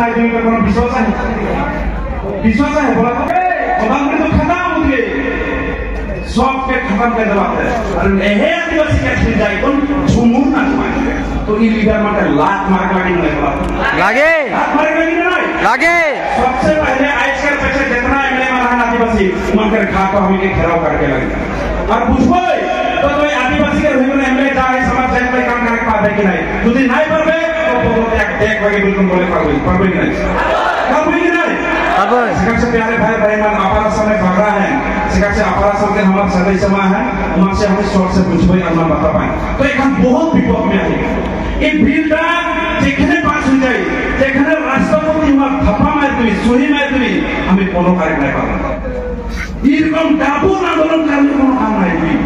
নাই তুমি কোনো বিশ্বাস আছে বলা प्रधानमंत्री तो खत्म हो गए सब के खत्म कर देते और एहे आदिवासी के छिन जाए कौन झुमुर ना मारे तो ई लीडर माटे लात मार के लगी नहीं लागे लात मार के लगी नहीं लागे सबसे पहले आजकल बच्चे जितना एमएलए महान आदिवासी उनके खा को हमें के घेराव करके लगे और पूछो तो आदिवासी के हुए एमएलए जाए समाज जन पे काम करके पावे कि नहीं यदि नहीं परबे तो बोलते एक देख वगे बिल्कुल बोले परबे कि नहीं शिक्षक से प्यारे भाई बहन अपारा समय भाग रहा है शिक्षक से अपारा सब के हमारे सदस्य में है वहां से हमें शॉर्ट से पूछबे हम बता पाए तो एक हम बहुत विपद में है ये बिल्डा जेखने पास हो जाए जेखने राष्ट्रपति हम थप्पा मार दिबी सुही मार दिबी हमें कोनो कार्य नहीं पाबो इरकम डाबू आंदोलन करने कोनो काम नहीं दिबी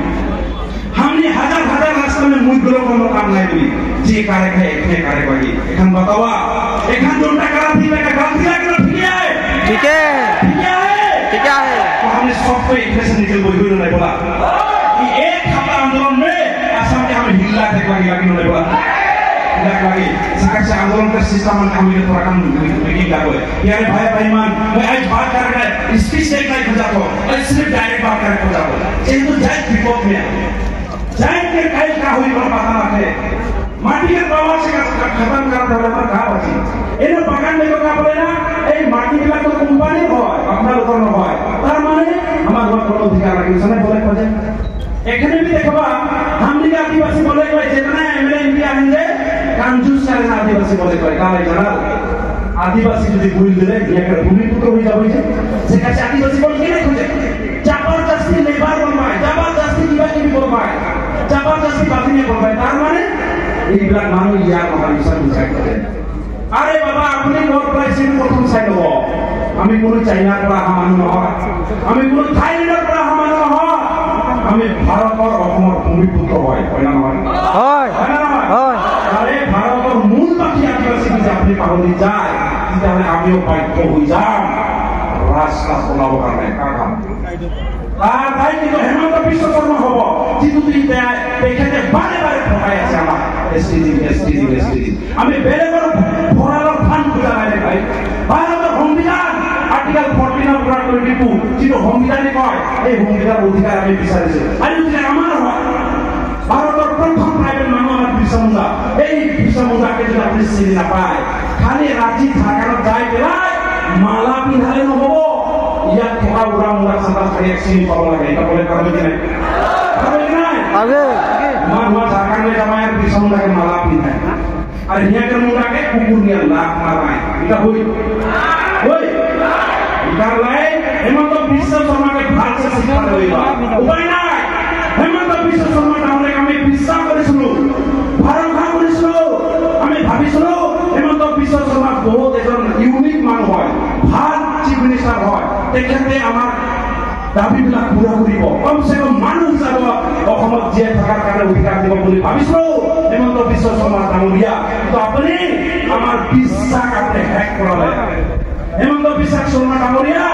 हमने हजार रास्ता में मुझ गुलो कोनो काम नहीं दिबी जे कार्य है इतने कार्य करी एखन बतावा एखन जोटा करा थी का गलती लगे ठीक है तो हमने सबको एक से निकल बोल नहीं बोला कि एक हफ्ता आंदोलन में असम के हमें हिला देख लगी नहीं बोला हिला लगी सरकार से आंदोलन का सिस्टम में हम ये थोड़ा कम मीटिंग लागो है यार भाई मान मैं आज बात कर रहा है स्पीच देख नहीं खोजा तो सिर्फ डायरेक्ट बात करके खोजा बोला ये तो जाए विपद में जाए के कई का हुई पर पता ना है माटी के प्रवाह से खत्म कर डेवलपर का बची एने बागान में का बोले ना ए माटी के तो कंपनी হয় আপনার উপর না হয় তার মানে আমার কোনো অধিকার লাগে না বলে खोजे এখানে भी देखबा हमनी के आदिवासी बोले कोई जितना एमएलए इंडिया हिंदे कंजूस करे ना आदिवासी बोले कोई काले जरा आदिवासी যদি ভুল দিলে একটা ভূমিপুত্র হয়ে যাবে যে কাছে আদিবাসী বল কি না खोजे জবরদস্তি লেবার বলবায় জবরদস্তি দিবাকি বলবায় জবরদস্তি বাতিনি বলবায় তার মানে এইবিলাক মানুহ ইয়াৰ মহানিশা বুঝাই কৰে আৰে বাবা আপনি নোট প্ৰাইসিং প্ৰথম সাইড হবো আমি কোন চাইনাৰ পৰা হামানো নহয় আমি কোন থাইল্যান্ডৰ পৰা হামানো নহয় আমি ভাৰতৰ অসমৰ ভূমিপুত্ৰ হয় না নহয় হয় হয় আৰে ভাৰতৰ মূল বাকি আদিবাসী যদি আপনি পাহৰি যায় তাহলে আমিও বাধ্য হৈ যাম ৰাস্তা চলাব কাৰণে কাম তাই কিন্তু হেমন্ত বিশ্ব শৰ্মা হব যিটো তেখেতে বাৰে বাৰে ঠকাই আছে আমাক এসটিজি আমি বেলেগৰ ভৰালৰ ফান খোজা নাই ভাই ভাৰতৰ সংবিধান আৰ্টিকেল 14 ৰ পৰা 22 যিটো সংবিধানে কয় এই সংবিধানৰ অধিকাৰ আমি বিচাৰিছো আৰু যদি আমাৰ হয় ভাৰতৰ প্ৰথম প্ৰাইভেট মানুহ আমাৰ বিৰছা মুণ্ডা এই বিৰছা মুণ্ডাকে যদি আপুনি চিনি নাপায় খালি ৰাজি ঢাকাত যাই পেলাই মালা পিন্ধালে নহব ইয়াত থকা উৰা মুৰা চান্দা খালি এক চিনি পাব লাগে এটা বলে পাৰবে কি নাই আগে মানুহ ঢাকালে যামায় বিৰছা মুণ্ডাকে মালা পিন্ধায় আর হিয়াকে মুন্ডাকে কুকুর নিয়ে লাখ মারায় এটা হই এটা লাই হেমন্ত বিশ্ব শর্মাকে ভালসে শিক্ষা দেবা উপায় নাই হেমন্ত বিশ্ব শর্মা তাহলে আমি বিশ্বাস করেছিল ভরসা করেছিল আমি ভাবিছিল হেমন্ত বিশ্ব শর্মা বহুত এজন ইউনিক মানুহ হয় ভাল চিফ মিনিষ্টাৰ হয় তেখেতে আমাৰ দাবীবিলাক পুৰা কৰিব কমসে কম মানুহ যাব অসমত জীয়াই থকাৰ কাৰণে অধিকাৰ দিব বুলি ভাবিছো হেমন্ত বিশ্ব শৰ্মা ডাঙৰীয়া তো আপুনি আমাৰ বিশ্বাস আপনি হ্যাক কৰালে হেমন্ত বিশ্ব শৰ্মা ডাঙৰীয়া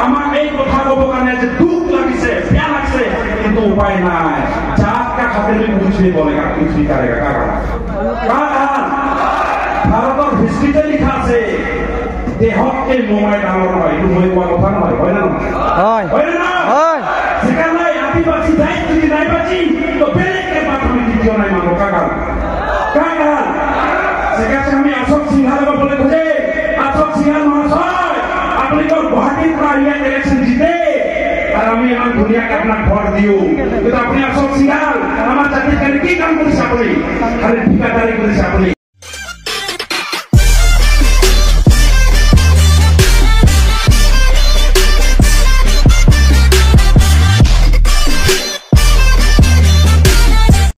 আমাৰ এই কথা ক'ব কাৰণে যে দুখ লাগিছে বেয়া লাগিছে কিন্তু উপায় নাই জাতকা খাতে में कुछ नहीं बोलेगा कुछ नहीं करेगा कारण ভাৰতৰ হিষ্ট্ৰীতে লিখা আছে দেহকে মোমাই ডাঙৰ হয় এইটো মই কোৱা কথা নহয় হয় না হয় না হয় সেখানে আদিবাসী দায়িত্ব যদি নাই বাঁচি তো বেলেগকে বাদ আমি দ্বিতীয় নাই মানো কাকার সেখানে আমি অশোক সিংহালকে বলে খোঁজে অশোক সিংহাল মহাশয় আপনি তো গুৱাহাটীৰ পৰা ইলেকশন জিতে আর আমি আমার দুনিয়াকে আপনার ভোট দিও কিন্তু আপনি অশোক সিংহাল আমার জাতির কাছে কি কাম করেছে আপনি খালি ঠিকাদার